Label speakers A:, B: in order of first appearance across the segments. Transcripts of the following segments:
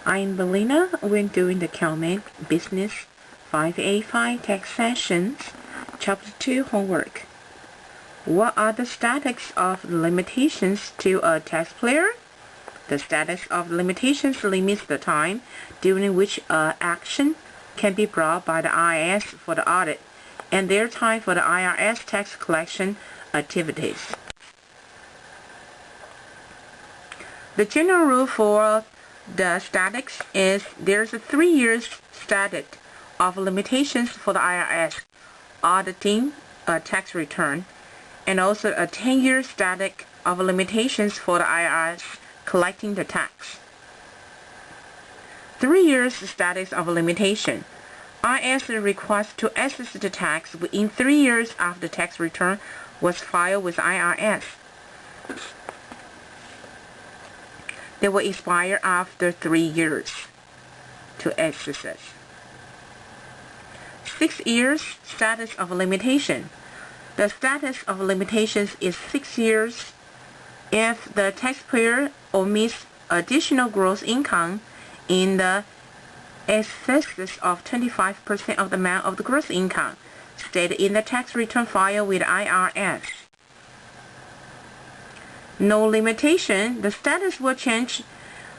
A: I'm Belina. We're doing the CALMAT BUS585 text sessions, Chapter 2 homework. What are the status of the limitations to a text player? The status of the limitations limits the time during which an action can be brought by the IRS for the audit and their time for the IRS tax collection activities. The general rule for the status is there's a 3 years status of limitations for the IRS auditing a tax return, and also a 10-year status of limitations for the IRS collecting the tax. 3 years status of limitation. IRS requires to assess the tax within 3 years after the tax return was filed with IRS. They will expire after 3 years to exercise. 6 years status of limitation. The status of limitations is 6 years if the taxpayer omits additional gross income in the excess of 25% of the amount of the gross income stated in the tax return filed with IRS. No limitation. The status will change.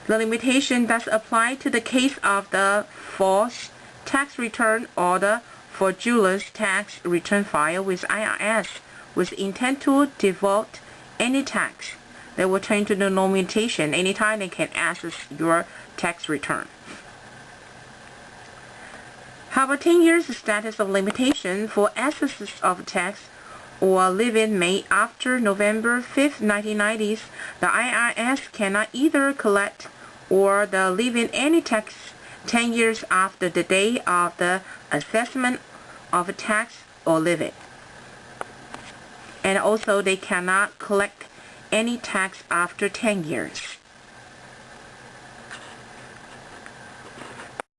A: The limitation does apply to the case of the false tax return or the fraudulent tax return filed with IRS with intent to default any tax. They will turn to the no limitation anytime they can access your tax return. How about 10 years status of limitation for excesses of tax or living made after November 5, 1990s, the IRS cannot either collect or the living any tax 10 years after the day of the assessment of a tax or living. And also they cannot collect any tax after 10 years.